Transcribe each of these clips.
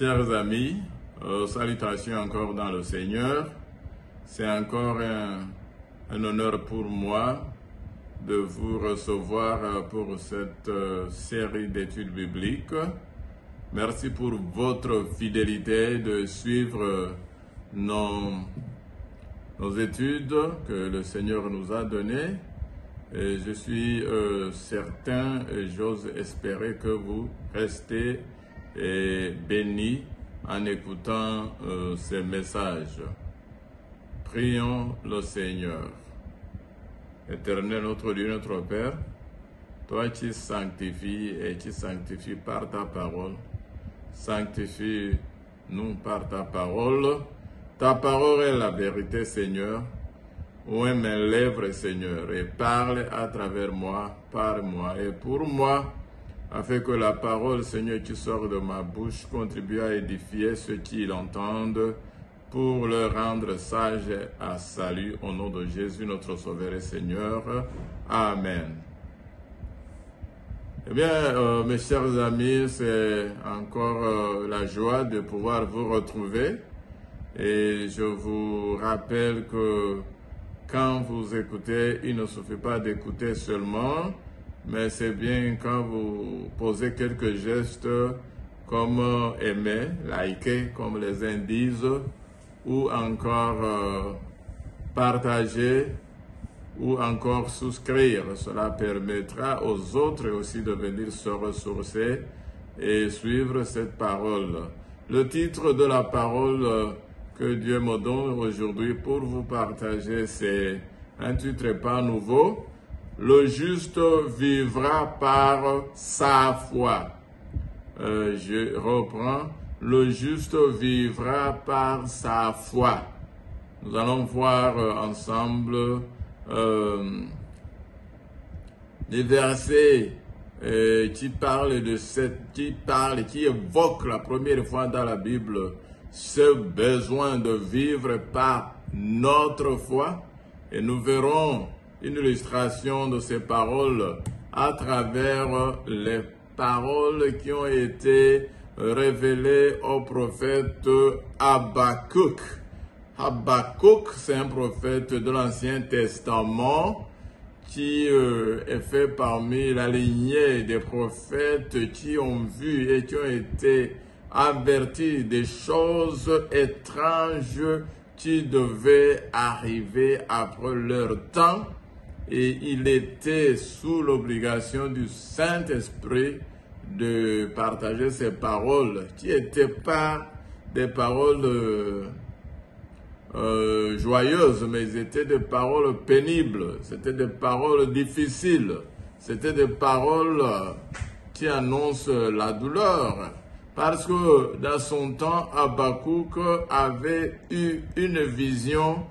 Chers amis, salutations encore dans le Seigneur. C'est encore un honneur pour moi de vous recevoir pour cette série d'études bibliques. Merci pour votre fidélité de suivre nos études que le Seigneur nous a données. Et je suis certain et j'ose espérer que vous restez bénis en écoutant ces messages. Prions le Seigneur. Éternel notre Dieu, notre Père, toi qui sanctifies et qui sanctifies par ta parole, sanctifie-nous par ta parole. Ta parole est la vérité, Seigneur. Ouvre mes lèvres, Seigneur, et parle à travers moi, par moi et pour moi, afin que la parole, Seigneur, qui sort de ma bouche contribue à édifier ceux qui l'entendent pour leur rendre sages à salut. Au nom de Jésus, notre Sauveur et Seigneur. Amen. Eh bien, mes chers amis, c'est encore la joie de pouvoir vous retrouver. Et je vous rappelle que quand vous écoutez, il ne suffit pas d'écouter seulement, mais c'est bien quand vous posez quelques gestes comme aimer, liker, comme les uns disent, ou encore partager, ou encore souscrire. Cela permettra aux autres aussi de venir se ressourcer et suivre cette parole. Le titre de la parole que Dieu me donne aujourd'hui pour vous partager, c'est un titre pas nouveau. Le juste vivra par sa foi. Je reprends. Le juste vivra par sa foi. Nous allons voir ensemble des versets qui évoquent la première fois dans la Bible ce besoin de vivre par notre foi. Et nous verrons une illustration de ces paroles à travers les paroles qui ont été révélées au prophète Habakkuk. Habakkuk, c'est un prophète de l'Ancien Testament qui est fait parmi la lignée des prophètes qui ont vu et qui ont été avertis des choses étranges qui devaient arriver après leur temps. Et il était sous l'obligation du Saint-Esprit de partager ces paroles, qui n'étaient pas des paroles joyeuses, mais ils étaient des paroles pénibles, c'était des paroles difficiles, c'était des paroles qui annoncent la douleur. Parce que dans son temps, Habakkuk avait eu une vision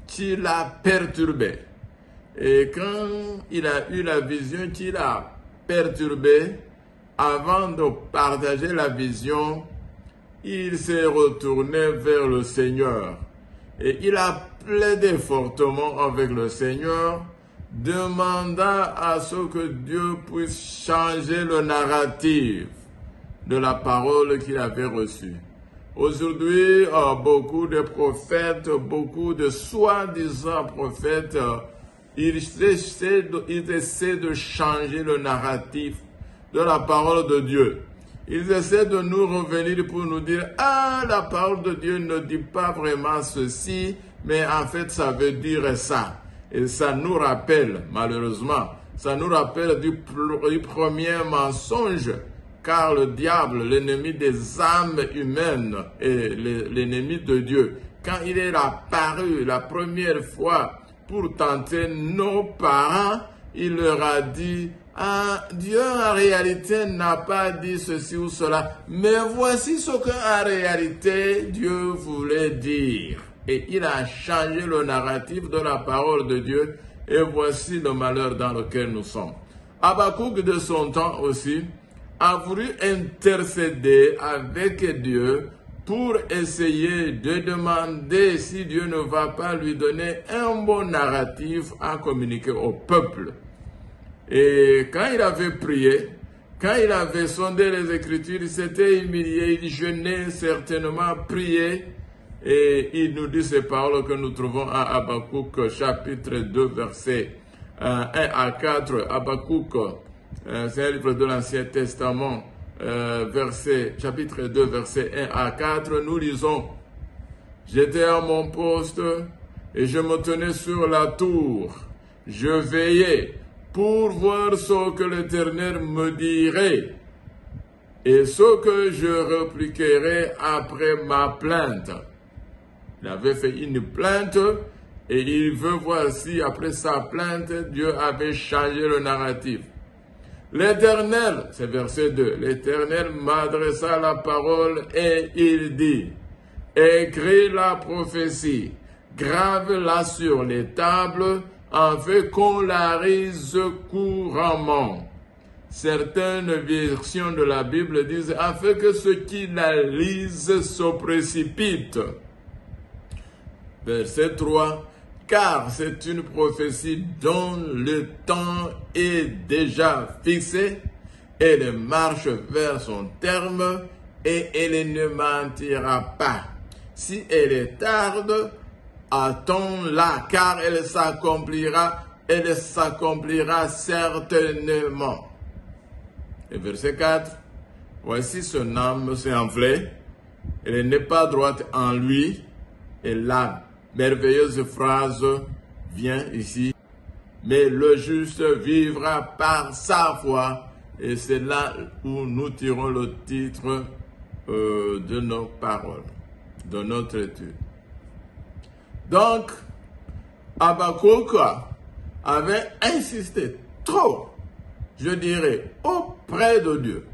qui l'a perturbé. Et quand il a eu la vision qui l'a perturbé, avant de partager la vision, il s'est retourné vers le Seigneur. Et il a plaidé fortement avec le Seigneur, demandant à ce que Dieu puisse changer le narratif de la parole qu'il avait reçue. Aujourd'hui, beaucoup de prophètes, beaucoup de soi-disant prophètes, ils essaient de changer le narratif de la parole de Dieu. Ils essaient de nous revenir pour nous dire « Ah, la parole de Dieu ne dit pas vraiment ceci, mais en fait ça veut dire ça. » Et ça nous rappelle, malheureusement, ça nous rappelle du premier mensonge. Car le diable, l'ennemi des âmes humaines et l'ennemi de Dieu, quand il est apparu la première fois pour tenter nos parents, il leur a dit « Ah, Dieu en réalité n'a pas dit ceci ou cela, mais voici ce qu'en réalité Dieu voulait dire. » Et il a changé le narratif de la parole de Dieu et voici le malheur dans lequel nous sommes. Habakkuk de son temps aussi a voulu intercéder avec Dieu pour essayer de demander si Dieu ne va pas lui donner un bon narratif à communiquer au peuple. Et quand il avait prié, quand il avait sondé les Écritures, il s'était humilié, il jeûnait certainement, priait, et il nous dit ces paroles que nous trouvons à Habakkuk, chapitre 2, versets 1 à 4. Habakkuk, c'est un livre de l'Ancien Testament, chapitre 2, versets 1 à 4, nous lisons: J'étais à mon poste et je me tenais sur la tour. Je veillais pour voir ce que l'Éternel me dirait et ce que je répliquerai après ma plainte. Il avait fait une plainte et il veut voir si après sa plainte, Dieu avait changé le narratif. L'Éternel, c'est verset 2, l'Éternel m'adressa la parole et il dit: Écris la prophétie, grave-la sur les tables, afin qu'on la lise couramment. Certaines versions de la Bible disent afin que ceux qui la lisent se précipitent. Verset 3, car c'est une prophétie dont le temps est déjà fixé, elle marche vers son terme et elle ne mentira pas. Si elle est tarde, attends-la, car elle s'accomplira certainement. Et verset 4, voici son âme s'est enflée, elle n'est pas droite en lui, et la merveilleuse phrase vient ici, mais le juste vivra par sa foi, et c'est là où nous tirons le titre de nos paroles, de notre étude. Donc, Habakkuk avait insisté trop, je dirais, auprès de Dieu.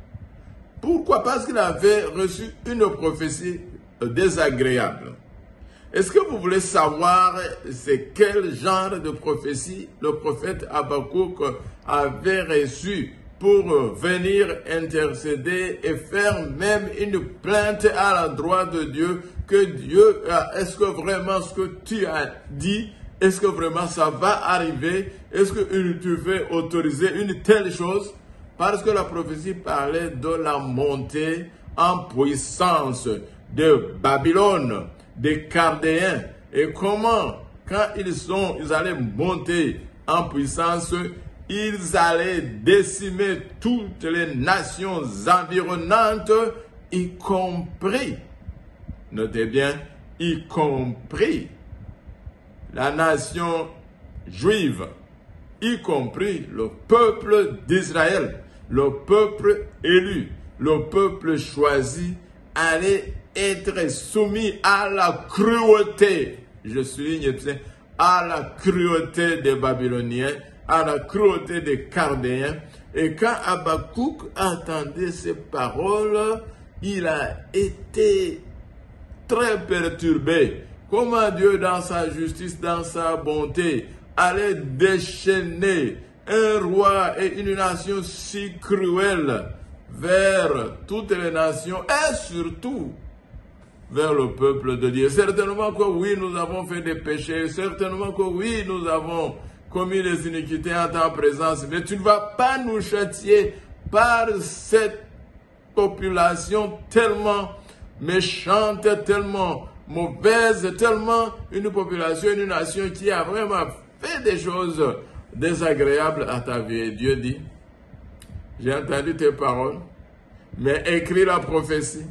Pourquoi? Parce qu'il avait reçu une prophétie désagréable. Est-ce que vous voulez savoir c'est quel genre de prophétie le prophète Habakkuk avait reçu pour venir intercéder et faire même une plainte à l'endroit de Dieu, que Dieu, est-ce que vraiment ce que tu as dit, est-ce que vraiment ça va arriver? Est-ce que tu veux autoriser une telle chose? Parce que la prophétie parlait de la montée en puissance de Babylone, des Chaldéens, et comment, quand ils allaient monter en puissance, ils allaient décimer toutes les nations environnantes, y compris, notez bien, y compris la nation juive, y compris le peuple d'Israël, le peuple élu, le peuple choisi, allait être soumis à la cruauté, je souligne bien, à la cruauté des Babyloniens, à la cruauté des Chaldéens. Et quand Habakkuk entendait ces paroles, il a été très perturbé. Comment Dieu, dans sa justice, dans sa bonté, allait déchaîner un roi et une nation si cruelle vers toutes les nations et surtout vers le peuple de Dieu. Certainement que oui, nous avons fait des péchés, certainement que oui, nous avons commis les iniquités en ta présence, mais tu ne vas pas nous châtier par cette population tellement méchante, tellement mauvaise, tellement une population, une nation qui a vraiment fait des choses désagréables à ta vie. Et Dieu dit, j'ai entendu tes paroles, mais écris la prophétie,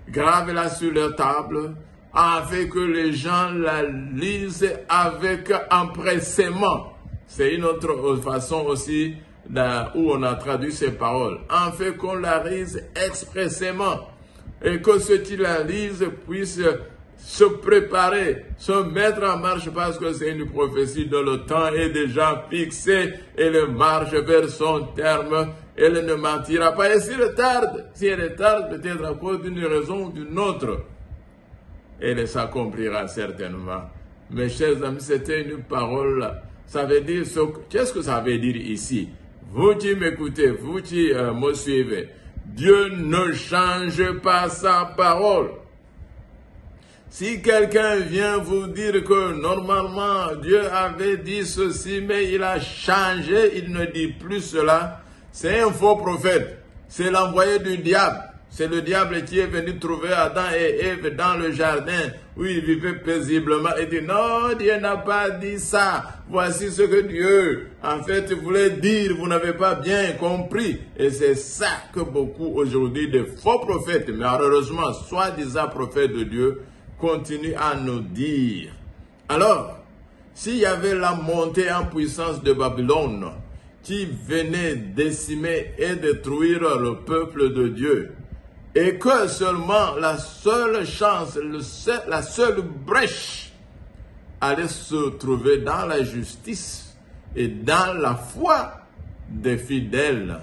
grave-la sur leur table, afin que les gens la lisent avec empressement. C'est une autre façon aussi où on a traduit ces paroles. Afin qu'on la lise expressément et que ceux qui la lisent puissent se préparer, se mettre en marche parce que c'est une prophétie dont le temps est déjà fixé et elle marche vers son terme. Elle ne mentira pas. Et si elle tarde, peut-être à cause d'une raison ou d'une autre, elle s'accomplira certainement. Mes chers amis, c'était une parole. Ça veut dire qu'est-ce que ça veut dire ici? Vous qui m'écoutez, vous qui me suivez, Dieu ne change pas sa parole. Si quelqu'un vient vous dire que normalement Dieu avait dit ceci, mais il a changé, il ne dit plus cela, c'est un faux prophète. c'est l'envoyé du diable. C'est le diable qui est venu trouver Adam et Ève dans le jardin où ils vivaient paisiblement et dit non, Dieu n'a pas dit ça. Voici ce que Dieu, en fait, voulait dire. Vous n'avez pas bien compris. Et c'est ça que beaucoup aujourd'hui de faux prophètes, mais malheureusement, soi-disant prophètes de Dieu, continuent à nous dire. Alors, s'il y avait la montée en puissance de Babylone qui venait décimer et détruire le peuple de Dieu, et que seulement la seule chance, la seule brèche allait se trouver dans la justice et dans la foi des fidèles.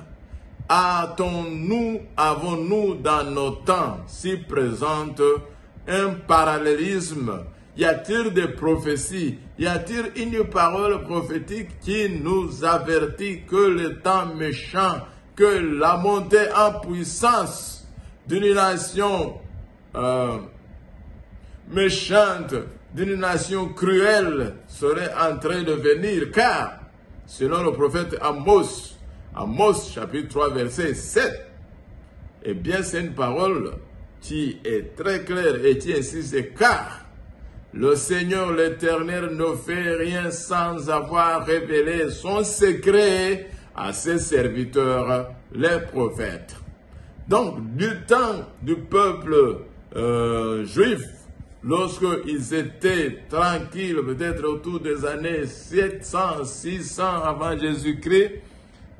Avons-nous dans nos temps si présente un parallélisme? Y a-t-il des prophéties? Y a-t-il une parole prophétique qui nous avertit que le temps méchant, que la montée en puissance d'une nation méchante, d'une nation cruelle serait en train de venir? Car, selon le prophète Amos, chapitre 3, verset 7, eh bien c'est une parole qui est très claire et qui insiste, car le Seigneur l'Éternel ne fait rien sans avoir révélé son secret à ses serviteurs, les prophètes. Donc, du temps du peuple juif, lorsqu'ils étaient tranquilles, peut-être autour des années 700, 600 avant Jésus-Christ,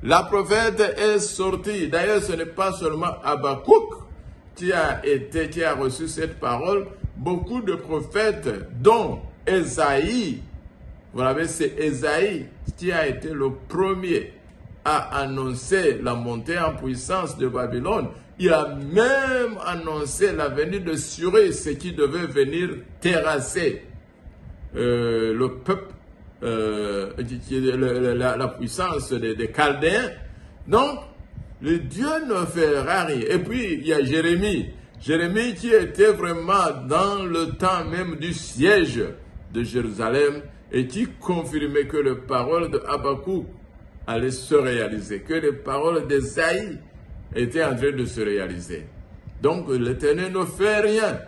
la prophète est sortie. D'ailleurs, ce n'est pas seulement Habakkuk qui a reçu cette parole. Beaucoup de prophètes, dont Ésaïe, vous savez, c'est Ésaïe qui a été le premier à annoncer la montée en puissance de Babylone. Il a même annoncé la venue de Cyrus, ce qui devait venir terrasser le peuple, la puissance des Chaldéens. Donc, le Dieu ne fera rien. Et puis, il y a Jérémie. Jérémie qui était vraiment dans le temps même du siège de Jérusalem et qui confirmait que les paroles de Habakkuk allaient se réaliser, que les paroles d'Ésaïe étaient en train de se réaliser. Donc l'Éternel ne fait rien.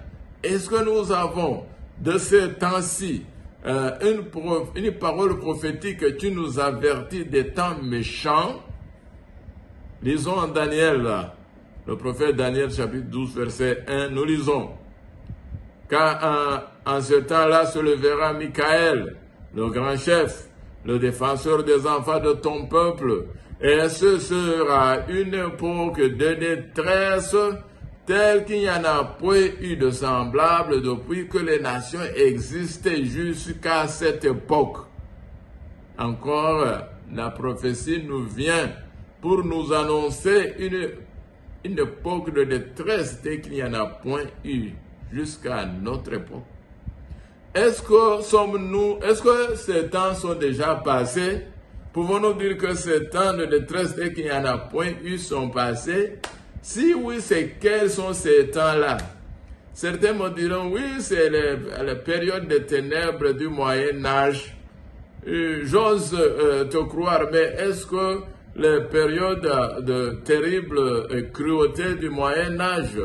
Est-ce que nous avons de ce temps-ci une parole prophétique qui nous avertit des temps méchants? Lisons en Daniel, le prophète Daniel, chapitre 12, verset 1, nous lisons. Car en ce temps-là se levera Michaël, le grand chef, le défenseur des enfants de ton peuple, et ce sera une époque de détresse telle qu'il n'y en a point eu de semblable depuis que les nations existaient jusqu'à cette époque. Encore, la prophétie nous vient pour nous annoncer une époque de détresse telle qu'il n'y en a point eu jusqu'à notre époque. Est-ce que ces temps sont déjà passés? Pouvons-nous dire que ces temps de détresse tels qu'il n'y en a point eu sont passés? Si oui, quels sont ces temps-là? Certains me diront, oui, c'est la période des ténèbres du Moyen-Âge. J'ose te croire, mais est-ce que les périodes de terrible cruauté du Moyen-Âge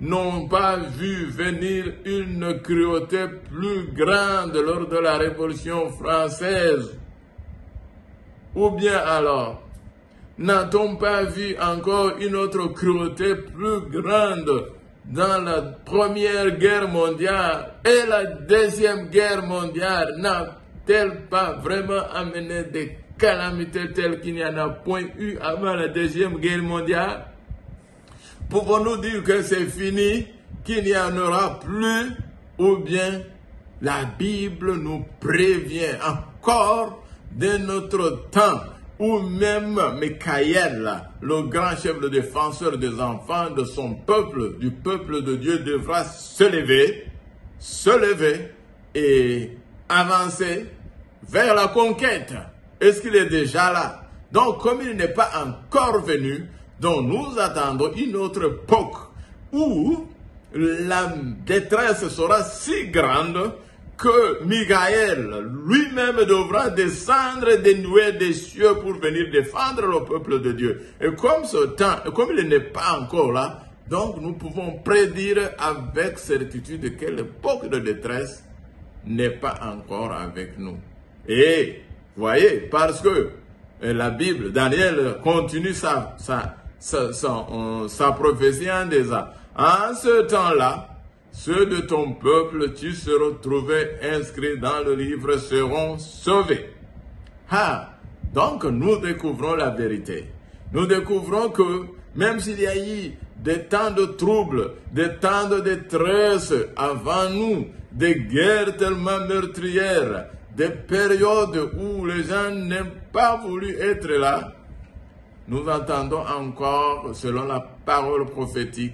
n'ont pas vu venir une cruauté plus grande lors de la Révolution française? Ou bien alors, n'a-t-on pas vu encore une autre cruauté plus grande dans la Première Guerre mondiale? Et la Deuxième Guerre mondiale n'a-t-elle pas vraiment amené des calamités telles qu'il n'y en a point eu avant la Deuxième Guerre mondiale? Pouvons-nous dire que c'est fini, qu'il n'y en aura plus? Ou bien la Bible nous prévient encore de notre temps où même Michaël, le grand chef, le défenseur des enfants de son peuple, du peuple de Dieu, devra se lever et avancer vers la conquête. Est-ce qu'il est déjà là? Donc, comme il n'est pas encore venu, donc nous attendons une autre époque où la détresse sera si grande que Michael lui-même devra descendre des nuées des cieux pour venir défendre le peuple de Dieu. Et comme ce temps, comme il n'est pas encore là, donc nous pouvons prédire avec certitude que l'époque de détresse n'est pas encore avec nous. Et, voyez, parce que la Bible, Daniel continue sa prophétie en disant, en ce temps-là, ceux de ton peuple qui seront trouvés inscrits dans le livre seront sauvés. Donc nous découvrons la vérité. Nous découvrons que même s'il y a eu des temps de troubles, des temps de détresse avant nous, des guerres tellement meurtrières, des périodes où les gens n'ont pas voulu être là, nous entendons encore, selon la parole prophétique,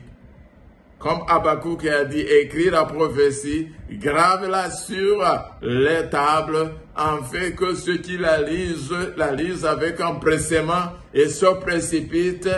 comme Habakkuk a dit, écrire la prophétie, grave-la sur les tables, en fait que ceux qui la lisent avec empressement et se précipitent.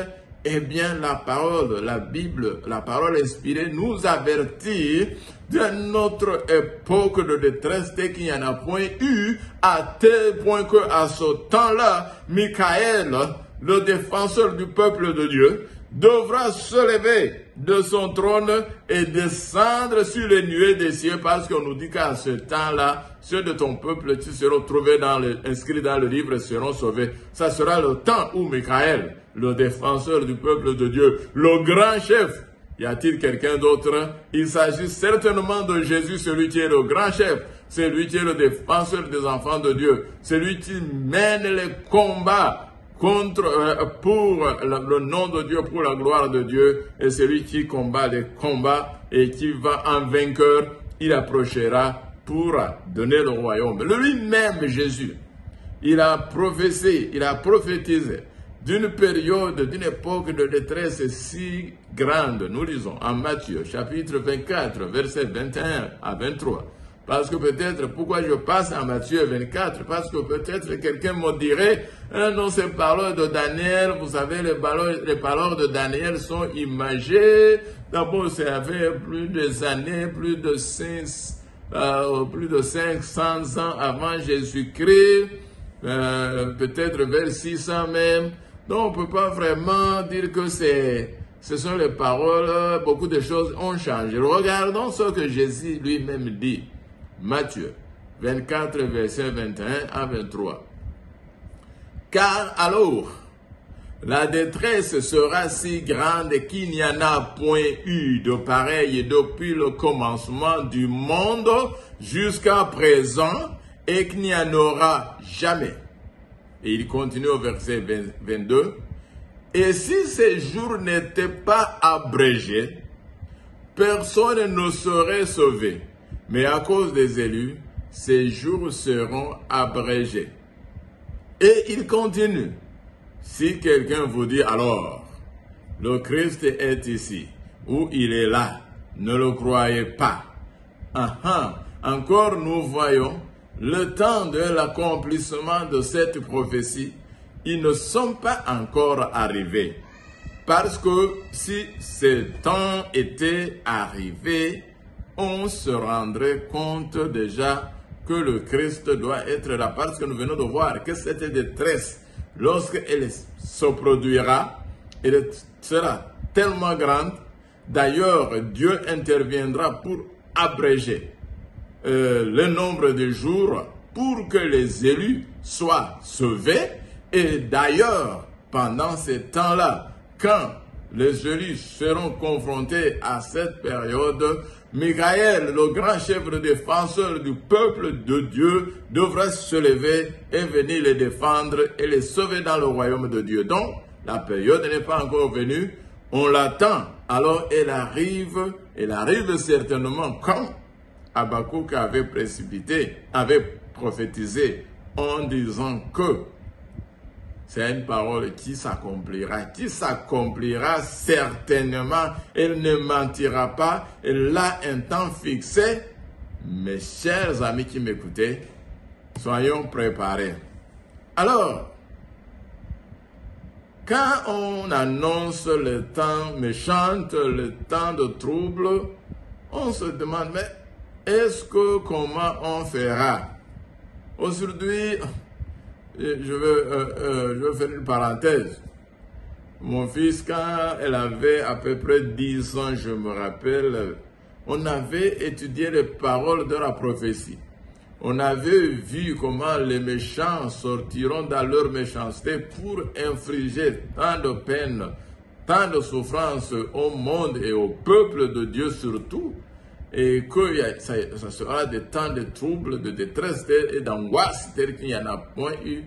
Eh bien, la parole, la Bible, la parole inspirée nous avertit de notre époque de détresse dès qu'il n'y en a point eu, à tel point qu'à ce temps-là, Michael, le défenseur du peuple de Dieu, devra se lever de son trône et descendre sur les nuées des cieux, parce qu'on nous dit qu'à ce temps-là, ceux de ton peuple qui seront trouvés inscrits dans le livre seront sauvés. Ça sera le temps où Michael, le défenseur du peuple de Dieu, le grand chef, y a-t-il quelqu'un d'autre? Il s'agit certainement de Jésus, celui qui est le grand chef, celui qui est le défenseur des enfants de Dieu, celui qui mène les combats pour le nom de Dieu, pour la gloire de Dieu, et celui qui combat les combats et qui va en vainqueur, il approchera pour donner le royaume. Lui-même, Jésus, il a prophétisé d'une période, d'une époque de détresse si grande. Nous lisons en Matthieu, chapitre 24, versets 21 à 23. Parce que peut-être, pourquoi je passe à Matthieu 24? Parce que peut-être quelqu'un me dirait, non, ces paroles de Daniel, vous savez, les paroles de Daniel sont imagées. D'abord, ça fait plus des années, plus de 500 ans avant Jésus-Christ, peut-être vers 600 même. Donc, on ne peut pas vraiment dire que ce sont les paroles, beaucoup de choses ont changé. Regardons ce que Jésus lui-même dit. Matthieu 24, versets 21 à 23. Car alors, la détresse sera si grande qu'il n'y en a point eu de pareil depuis le commencement du monde jusqu'à présent, et qu'il n'y en aura jamais. Et il continue au verset 22. Et si ces jours n'étaient pas abrégés, personne ne serait sauvé. Mais à cause des élus, ces jours seront abrégés. Et il continue. Si quelqu'un vous dit alors, le Christ est ici, ou il est là, ne le croyez pas. Encore nous voyons le temps de l'accomplissement de cette prophétie. Ils ne sont pas encore arrivés. Parce que si ce temps était arrivé, on se rendrait compte déjà que le Christ doit être là. Parce que nous venons de voir que cette détresse, lorsqu'elle se produira, elle sera tellement grande. D'ailleurs, Dieu interviendra pour abréger le nombre de jours pour que les élus soient sauvés. Et d'ailleurs, pendant ces temps-là, quand les élus seront confrontés à cette période, Michael, le grand chef de défenseur du peuple de Dieu, devra se lever et venir les défendre et les sauver dans le royaume de Dieu. Donc, la période n'est pas encore venue, on l'attend. Alors, elle arrive certainement comme Habakkuk avait prophétisé en disant que c'est une parole qui s'accomplira certainement. Elle ne mentira pas. Elle a un temps fixé. Mes chers amis qui m'écoutez, soyons préparés. Alors, quand on annonce le temps méchant, le temps de trouble, on se demande, mais comment on fera? Aujourd'hui, je veux faire une parenthèse. Mon fils, quand elle avait à peu près 10 ans, je me rappelle, on avait étudié les paroles de la prophétie. On avait vu comment les méchants sortiront dans leur méchanceté pour infliger tant de peine, tant de souffrance au monde et au peuple de Dieu surtout, et que ça sera des temps de troubles, de détresse et d'angoisse tel qu'il n'y en a point eu.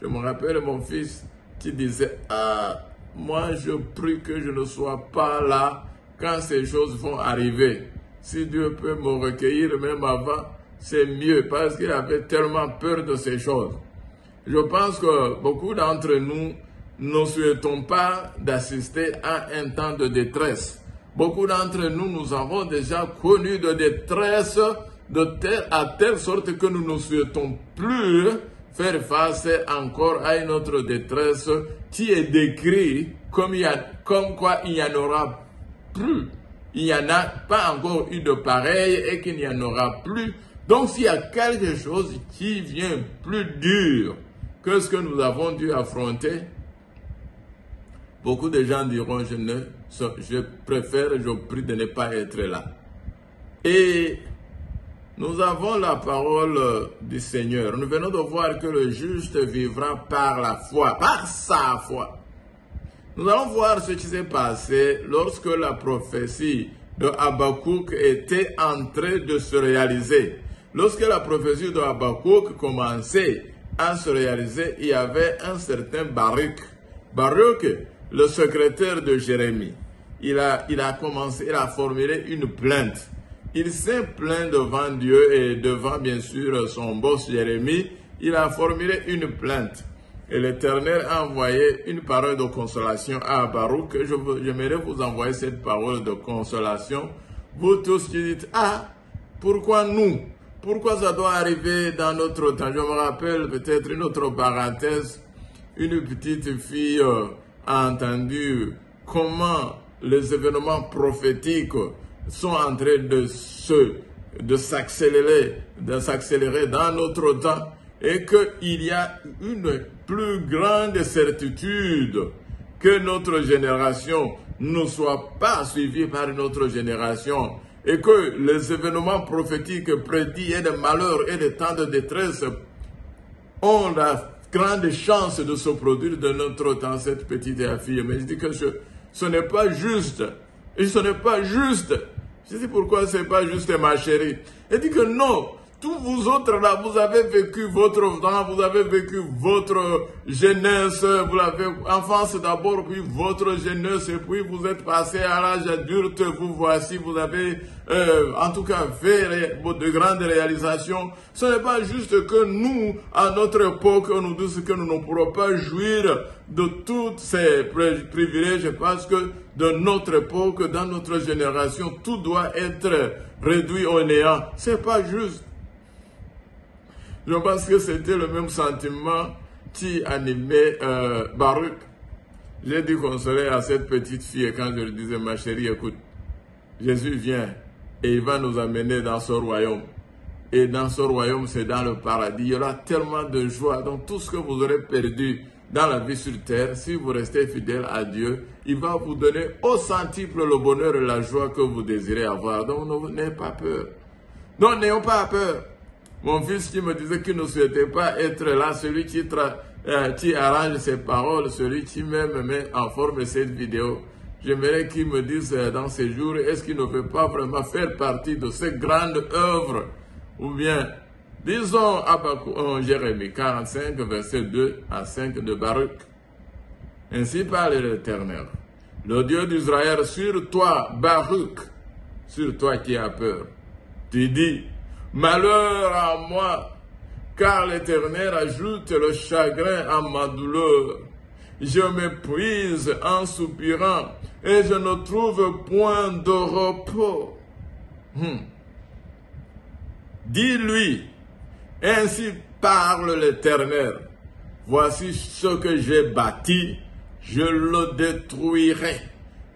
Je me rappelle mon fils qui disait, ah, moi je prie que je ne sois pas là quand ces choses vont arriver. Si Dieu peut me recueillir même avant, c'est mieux, parce qu'il avait tellement peur de ces choses. Je pense que beaucoup d'entre nous ne souhaitons pas d'assister à un temps de détresse. Beaucoup d'entre nous, nous avons déjà connu de détresse à telle sorte que nous ne souhaitons plus faire face encore à une autre détresse qui est décrite comme quoi il n'y en aura plus. Il n'y en a pas encore eu de pareil et qu'il n'y en aura plus. Donc s'il y a quelque chose qui vient plus dur que ce que nous avons dû affronter, beaucoup de gens diront, je préfère, je prie de ne pas être là. Et nous avons la parole du Seigneur. Nous venons de voir que le juste vivra par la foi, par sa foi. Nous allons voir ce qui s'est passé lorsque la prophétie de Habakkuk était en train de se réaliser. Lorsque la prophétie de Habakkuk commençait à se réaliser, il y avait un certain Baruch. Baruch, le secrétaire de Jérémie, il a formulé une plainte. Il s'est plaint devant Dieu et devant bien sûr son boss Jérémie. Il a formulé une plainte. Et l'Éternel a envoyé une parole de consolation à Baruch. J'aimerais vous envoyer cette parole de consolation. Vous tous qui dites, ah, pourquoi nous? Pourquoi ça doit arriver dans notre temps? Je me rappelle peut-être une autre parenthèse. Une petite fille a entendu comment les événements prophétiques sont en train de s'accélérer dans notre temps et qu'il y a une plus grande certitude que notre génération ne soit pas suivie par une autre génération et que les événements prophétiques prédits et de malheur et de temps de détresse ont la grande chance de se produire de notre temps, cette petite fille. Mais je dis que ce n'est pas juste. Et ce n'est pas juste. Je dis pourquoi ce n'est pas juste, ma chérie. Elle dit que non. Tous vous autres là, vous avez vécu votre temps, vous avez vécu votre jeunesse, vous l'avez enfance d'abord, puis votre jeunesse, et puis vous êtes passé à l'âge adulte, vous voici, vous avez en tout cas fait de grandes réalisations. Ce n'est pas juste que nous, à notre époque, on nous dise que nous ne pourrons pas jouir de tous ces privilèges, parce que de notre époque, dans notre génération, tout doit être réduit au néant. C'est pas juste. Je pense que c'était le même sentiment qui animait Baruch. J'ai dû consoler à cette petite fille quand je lui disais, ma chérie, écoute, Jésus vient et il va nous amener dans ce royaume. Et dans ce royaume, c'est dans le paradis. Il y aura tellement de joie. Donc tout ce que vous aurez perdu dans la vie sur terre, si vous restez fidèle à Dieu, il va vous donner au centuple le bonheur et la joie que vous désirez avoir. Donc n'ayez pas peur. Donc n'ayons pas peur. Mon fils qui me disait qu'il ne souhaitait pas être là, celui qui arrange ses paroles, celui qui même met en forme cette vidéo, j'aimerais qu'il me dise dans ces jours, est-ce qu'il ne veut pas vraiment faire partie de cette grande œuvre? Ou bien, disons Jérémie 45, verset 2 à 5 de Baruch. Ainsi parle l'Éternel, le Dieu d'Israël, sur toi, Baruch, sur toi qui as peur. Tu dis, malheur à moi, car l'Éternel ajoute le chagrin à ma douleur. Je m'épuise en soupirant et je ne trouve point de repos. Dis-lui, ainsi parle l'Éternel. Voici ce que j'ai bâti, je le détruirai.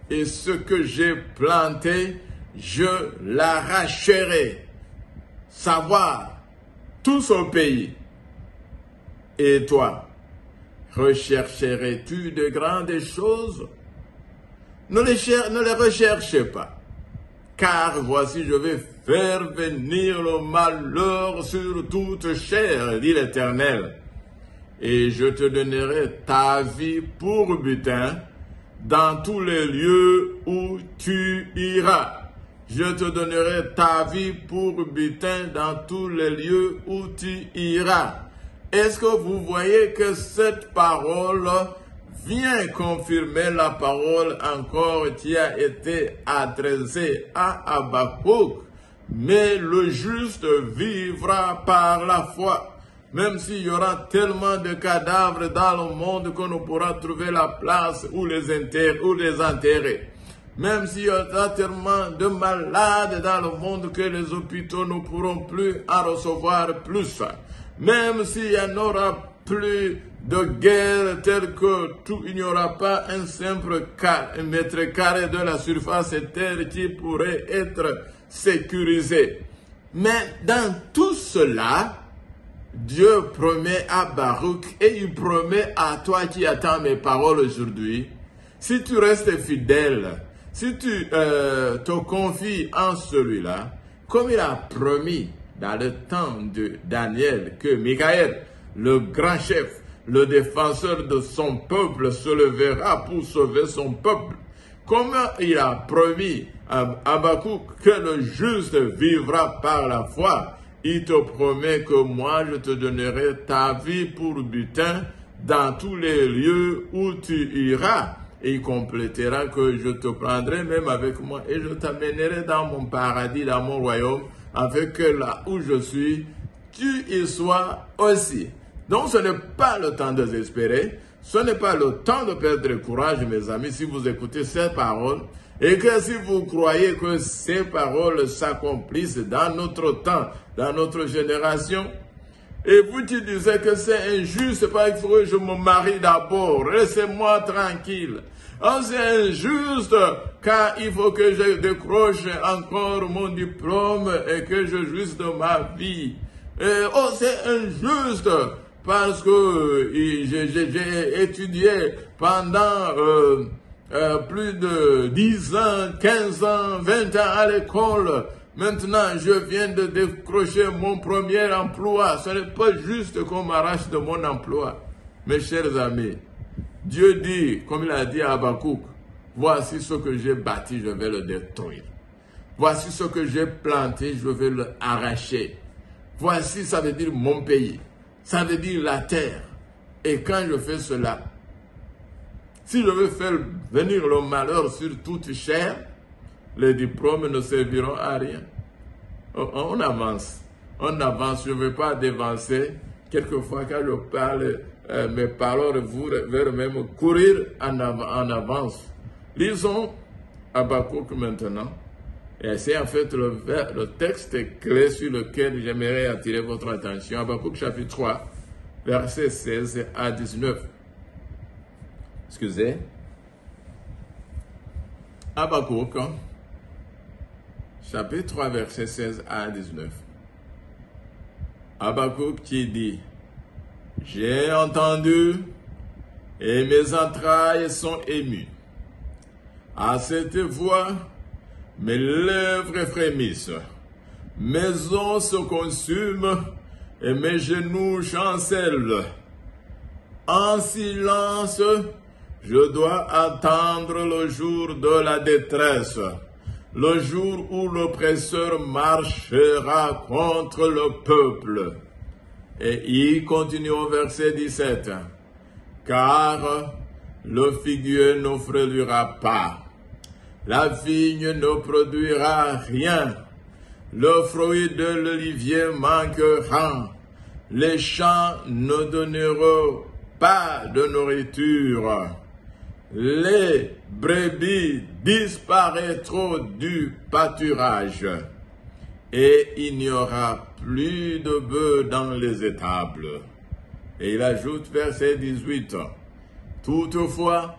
Et ce que j'ai planté, je l'arracherai. savoir tout son pays. Et toi, rechercherais-tu de grandes choses? Ne les recherche pas, car voici je vais faire venir le malheur sur toute chair, dit l'Éternel. Et je te donnerai ta vie pour butin dans tous les lieux où tu iras. Je te donnerai ta vie pour butin dans tous les lieux où tu iras. Est-ce que vous voyez que cette parole vient confirmer la parole encore qui a été adressée à Habakkuk? Mais le juste vivra par la foi. Même s'il y aura tellement de cadavres dans le monde qu'on ne pourra trouver la place où les enterrer. Même s'il y aura tellement de malades dans le monde que les hôpitaux ne pourront plus en recevoir plus. Même s'il n'y en aura plus de guerre telle que il n'y aura pas un simple mètre carré de la surface terre qui pourrait être sécurisé. Mais dans tout cela, Dieu promet à Baruch et il promet à toi qui attends mes paroles aujourd'hui, si tu restes fidèle, si tu te confies en celui-là, comme il a promis dans le temps de Daniel que Michaël, le grand chef, le défenseur de son peuple, se levera pour sauver son peuple, comme il a promis à Habakkuk que le juste vivra par la foi, il te promet que moi je te donnerai ta vie pour butin dans tous les lieux où tu iras. Et il complétera que je te prendrai même avec moi et je t'amènerai dans mon paradis, dans mon royaume, afin que là où je suis, tu y sois aussi. Donc ce n'est pas le temps de désespérer, ce n'est pas le temps de perdre le courage, mes amis, si vous écoutez ces paroles, et que si vous croyez que ces paroles s'accomplissent dans notre temps, dans notre génération, et vous qui disiez que c'est injuste, parce qu'il faut que je me marie d'abord, laissez-moi tranquille. Oh, c'est injuste, car il faut que je décroche encore mon diplôme et que je jouisse de ma vie. Oh, c'est injuste, parce que j'ai étudié pendant plus de 10 ans, 15 ans, 20 ans à l'école. Maintenant, je viens de décrocher mon premier emploi. Ce n'est pas juste qu'on m'arrache de mon emploi. Mes chers amis, Dieu dit, comme il a dit à Habakkuk, voici ce que j'ai bâti, je vais le détruire. Voici ce que j'ai planté, je vais le arracher. Voici, ça veut dire mon pays. Ça veut dire la terre. Et quand je fais cela, si je veux faire venir le malheur sur toute chair, les diplômes ne serviront à rien. On avance. On avance. Je ne veux pas dévancer. Quelquefois, quand je parle, mes paroles vous veulent même courir en avance. Lisons Habakkuk maintenant. Et c'est en fait le texte clé sur lequel j'aimerais attirer votre attention. Habakkuk chapitre 3, versets 16 à 19. Excusez. Habakkuk, chapitre 3, versets 16 à 19. Habakkuk qui dit, « J'ai entendu et mes entrailles sont émues. À cette voix, mes lèvres frémissent, mes os se consument et mes genoux chancellent. En silence, je dois attendre le jour de la détresse, le jour où l'oppresseur marchera contre le peuple. » Et il continue au verset 17. « Car le figuier ne fleurira pas, la vigne ne produira rien, le fruit de l'olivier manquera, les champs ne donneront pas de nourriture, les brebis disparaîtront du pâturage, et il n'y aura plus de bœufs dans les étables. » Et il ajoute verset 18. « Toutefois,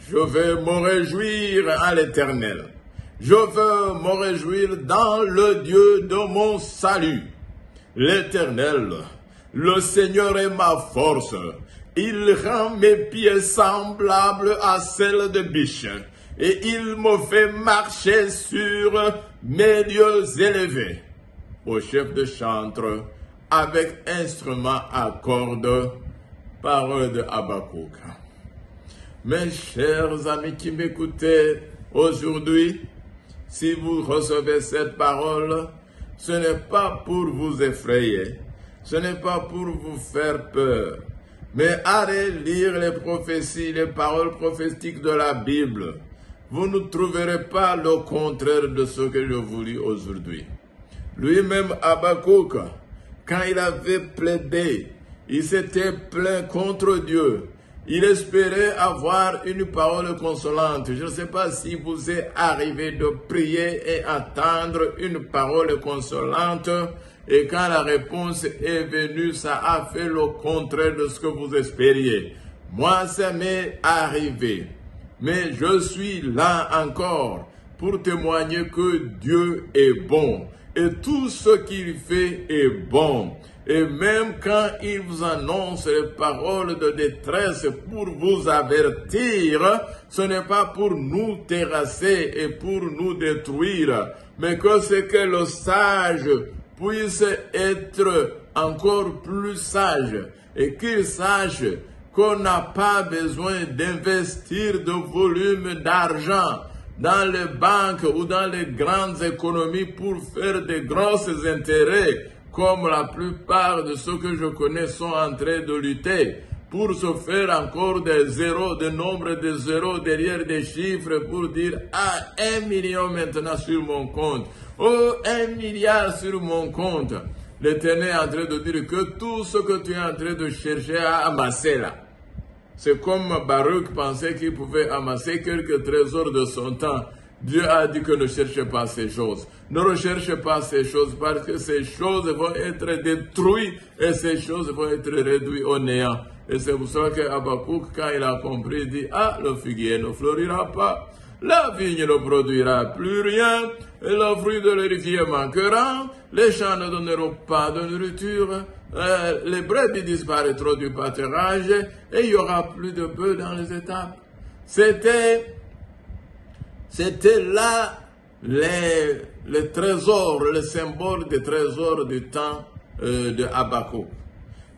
je vais me réjouir à l'Éternel. Je veux me réjouir dans le Dieu de mon salut. L'Éternel, le Seigneur est ma force. Il rend mes pieds semblables à celles de biche, et il me fait marcher sur mes lieux élevés. Au chef de chantre, avec instrument à cordes, parole de Habakkuk. Mes chers amis qui m'écoutez aujourd'hui, si vous recevez cette parole, ce n'est pas pour vous effrayer, ce n'est pas pour vous faire peur, mais allez lire les prophéties, les paroles prophétiques de la Bible. Vous ne trouverez pas le contraire de ce que je vous lis aujourd'hui. Lui-même, Habakkuk, quand il avait plaidé, il s'était plaint contre Dieu. Il espérait avoir une parole consolante. Je ne sais pas si vous est arrivé de prier et attendre une parole consolante, et quand la réponse est venue, ça a fait le contraire de ce que vous espériez. Moi, ça m'est arrivé. Mais je suis là encore pour témoigner que Dieu est bon. Et tout ce qu'il fait est bon. Et même quand il vous annonce les paroles de détresse pour vous avertir, ce n'est pas pour nous terrasser et pour nous détruire, mais que c'est que le sage puisse être encore plus sage et qu'il sache qu'on n'a pas besoin d'investir de volume d'argent dans les banques ou dans les grandes économies pour faire de grosses intérêts, comme la plupart de ceux que je connais sont en train de lutter, pour se faire encore des zéros, des nombres de zéros derrière des chiffres pour dire « Ah, 1 million maintenant sur mon compte. Oh, 1 milliard sur mon compte. » L'Éternel est en train de dire que tout ce que tu es en train de chercher à amasser là, c'est comme Baruch pensait qu'il pouvait amasser quelques trésors de son temps. Dieu a dit que ne cherchez pas ces choses. Ne recherchez pas ces choses parce que ces choses vont être détruites et ces choses vont être réduites au néant. Et c'est pour ça que Habakkuk, quand il a compris, dit « Ah, le figuier ne fleurira pas, la vigne ne produira plus rien, et le fruit de l'olivier manquera, les champs ne donneront pas de nourriture, les brebis disparaîtront du pâturage, et il n'y aura plus de bœufs dans les étapes. » C'était là les trésors, les symboles des trésors du temps de Habakkuk.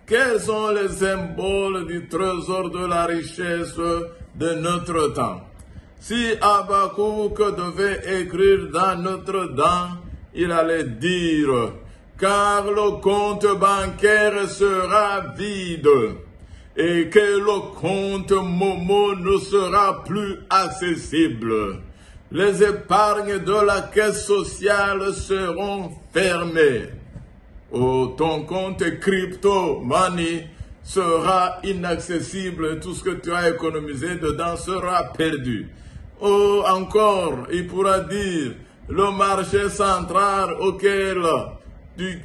Quels sont les symboles du trésor de la richesse de notre temps? Si Habakkuk devait écrire dans notre temps, il allait dire « Car le compte bancaire sera vide et que le compte Momo ne sera plus accessible. Les épargnes de la caisse sociale seront fermées. Oh, ton compte crypto money sera inaccessible. Tout ce que tu as économisé dedans sera perdu. Oh, encore, il pourra dire, le marché central auquel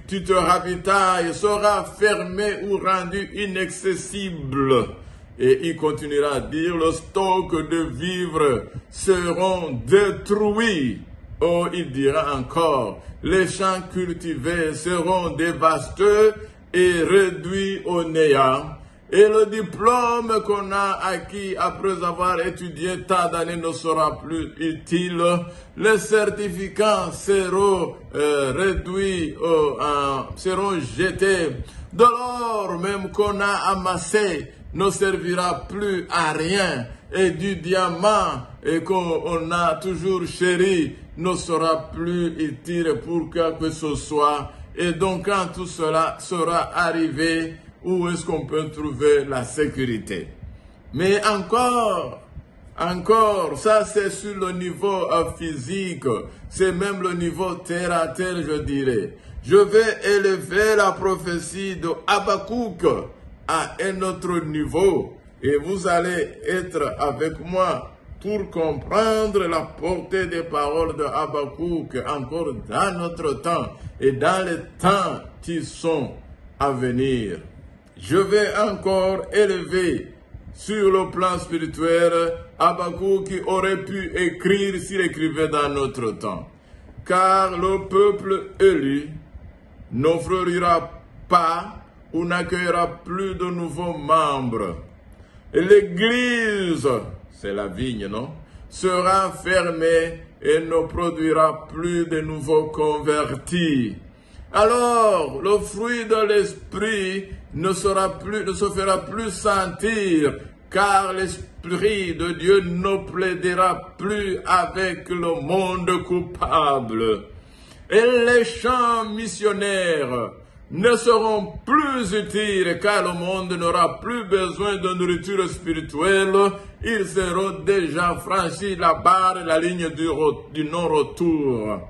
tu te ravitailles sera fermé ou rendu inaccessible. Et il continuera à dire, le stock de vivres seront détruits. Oh, il dira encore, les champs cultivés seront dévastés et réduits au néant. Et le diplôme qu'on a acquis après avoir étudié tant d'années ne sera plus utile. Les certificats seront réduits, seront jetés. De l'or même qu'on a amassé ne servira plus à rien. Et du diamant et qu'on a toujours chéri ne sera plus utile pour que ce soit. Et donc quand tout cela sera arrivé, où est-ce qu'on peut trouver la sécurité? Mais encore, ça c'est sur le niveau physique, c'est même le niveau terre à terre, je dirais. Je vais élever la prophétie de Habakkuk à un autre niveau et vous allez être avec moi pour comprendre la portée des paroles de Habakkuk encore dans notre temps et dans les temps qui sont à venir. Je vais encore élever sur le plan spirituel, Habakkuk aurait pu écrire s'il écrivait dans notre temps. Car le peuple élu n'offrira pas ou n'accueillera plus de nouveaux membres. Et l'Église, c'est la vigne, non? Sera fermée et ne produira plus de nouveaux convertis. Alors, le fruit de l'esprit ne se fera plus sentir, car l'Esprit de Dieu ne plaidera plus avec le monde coupable. Et les chants missionnaires ne seront plus utiles, car le monde n'aura plus besoin de nourriture spirituelle. Ils seront déjà franchi la barre, la ligne du non-retour.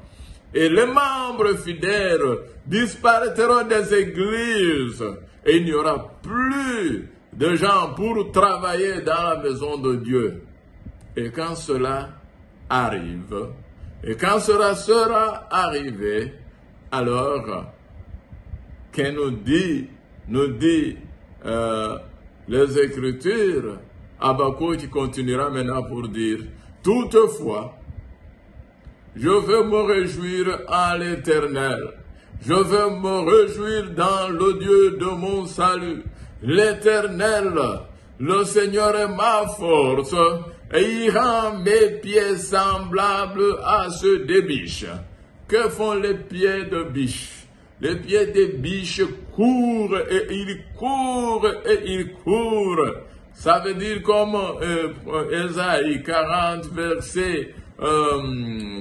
Et les membres fidèles disparaîtront des églises, et il n'y aura plus de gens pour travailler dans la maison de Dieu. Et quand cela arrive, et quand cela sera arrivé, alors, qu'est nous dit les Écritures, Habakkuk qui continuera maintenant pour dire, toutefois, je veux me réjouir en l'Éternel. Je veux me réjouir dans le Dieu de mon salut. L'Éternel, le Seigneur est ma force, et il rend mes pieds semblables à ceux des biches. Que font les pieds de biches? Les pieds des biches courent et ils courent et ils courent. Ça veut dire comme Ésaïe 40, verset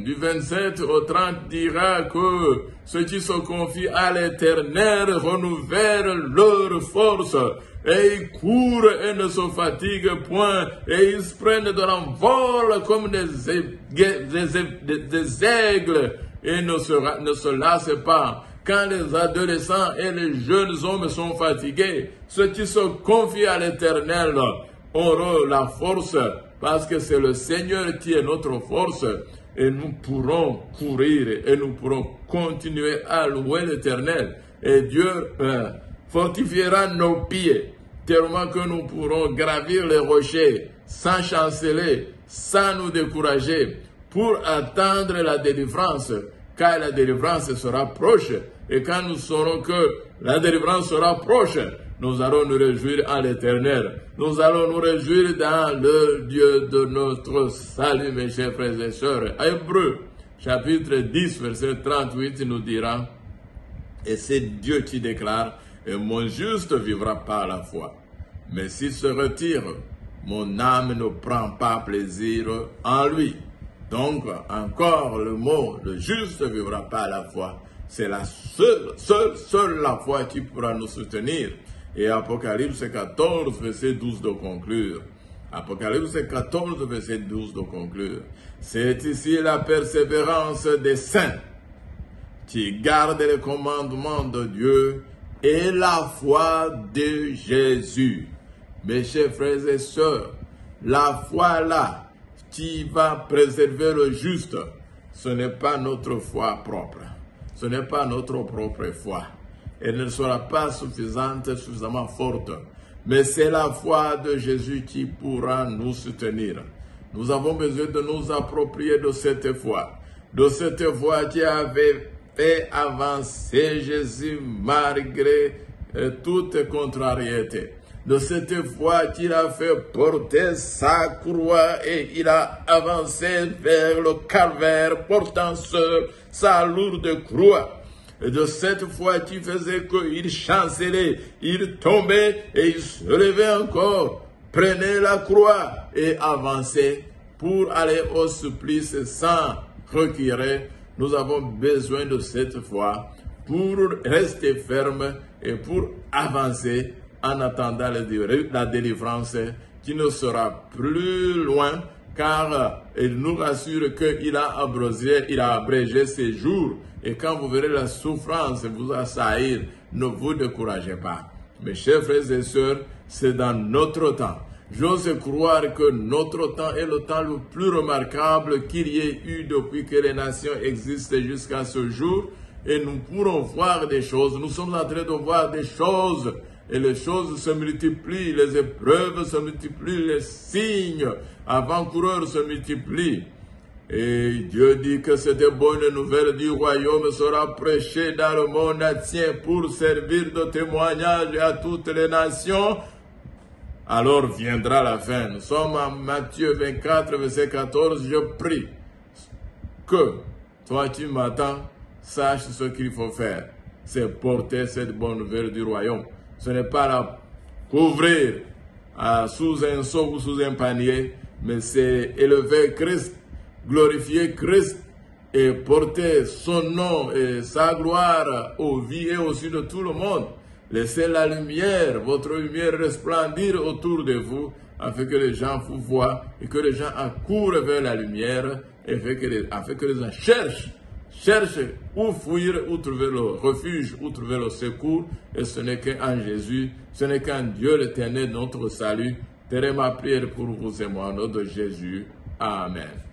du 27 au 30 dira que ceux qui se confient à l'Éternel renouvellent leur force et ils courent et ne se fatiguent point et ils se prennent de l'envol comme des aigles et ne se lassent pas. Quand les adolescents et les jeunes hommes sont fatigués, ceux qui se confient à l'Éternel auront la force parce que c'est le Seigneur qui est notre force et nous pourrons courir et nous pourrons continuer à louer l'Éternel et Dieu fortifiera nos pieds tellement que nous pourrons gravir les rochers sans chanceler, sans nous décourager pour attendre la délivrance car la délivrance sera proche et quand nous saurons que la délivrance sera proche, nous allons nous réjouir en l'Éternel. Nous allons nous réjouir dans le Dieu de notre salut, mes chers frères et sœurs. Hébreux, chapitre 10, verset 38, nous dira, et c'est Dieu qui déclare, et mon juste vivra par la foi. Mais s'il se retire, mon âme ne prend pas plaisir en lui. Donc, encore le mot, le juste vivra par la foi. C'est la seule la foi qui pourra nous soutenir. Et Apocalypse 14, verset 12 de conclure. Apocalypse 14, verset 12 de conclure. C'est ici la persévérance des saints qui gardent les commandements de Dieu et la foi de Jésus. Mes chers frères et sœurs, la foi là qui va préserver le juste, ce n'est pas notre foi propre. Ce n'est pas notre propre foi. Elle ne sera pas suffisamment forte. Mais c'est la foi de Jésus qui pourra nous soutenir. Nous avons besoin de nous approprier de cette foi. De cette foi qui avait fait avancer Jésus malgré toute contrariété. De cette foi qu'il a fait porter sa croix et il a avancé vers le calvaire portant seul sa lourde croix. Et de cette foi qui faisait qu'il chancelait, il tombait et il se levait encore, prenait la croix et avançait pour aller au supplice sans reculer. Nous avons besoin de cette foi pour rester ferme et pour avancer en attendant la délivrance qui ne sera plus loin car il nous rassure qu'il a abrégé ses jours. Et quand vous verrez la souffrance vous assaillir, ne vous découragez pas. Mes chers frères et sœurs, c'est dans notre temps. J'ose croire que notre temps est le temps le plus remarquable qu'il y ait eu depuis que les nations existent jusqu'à ce jour. Et nous pourrons voir des choses. Nous sommes en train de voir des choses et les choses se multiplient, les épreuves se multiplient, les signes avant-coureurs se multiplient. Et Dieu dit que cette bonne nouvelle du royaume sera prêchée dans le monde entier pour servir de témoignage à toutes les nations. Alors viendra la fin. Nous sommes en Matthieu 24, verset 14. Je prie que toi tu m'attends, sache ce qu'il faut faire. C'est porter cette bonne nouvelle du royaume. Ce n'est pas la couvrir sous un seau ou sous un panier, mais c'est élever Christ, glorifier Christ et porter son nom et sa gloire aux vies et aussi de tout le monde. Laissez la lumière, votre lumière resplendir autour de vous, afin que les gens vous voient et que les gens accourent vers la lumière, et afin que les gens cherchent où fuir, où trouver le refuge, où trouver le secours. Et ce n'est qu'en Jésus, ce n'est qu'en Dieu l'Éternel, notre salut. Terez ma prière pour vous et moi, au nom de Jésus. Amen.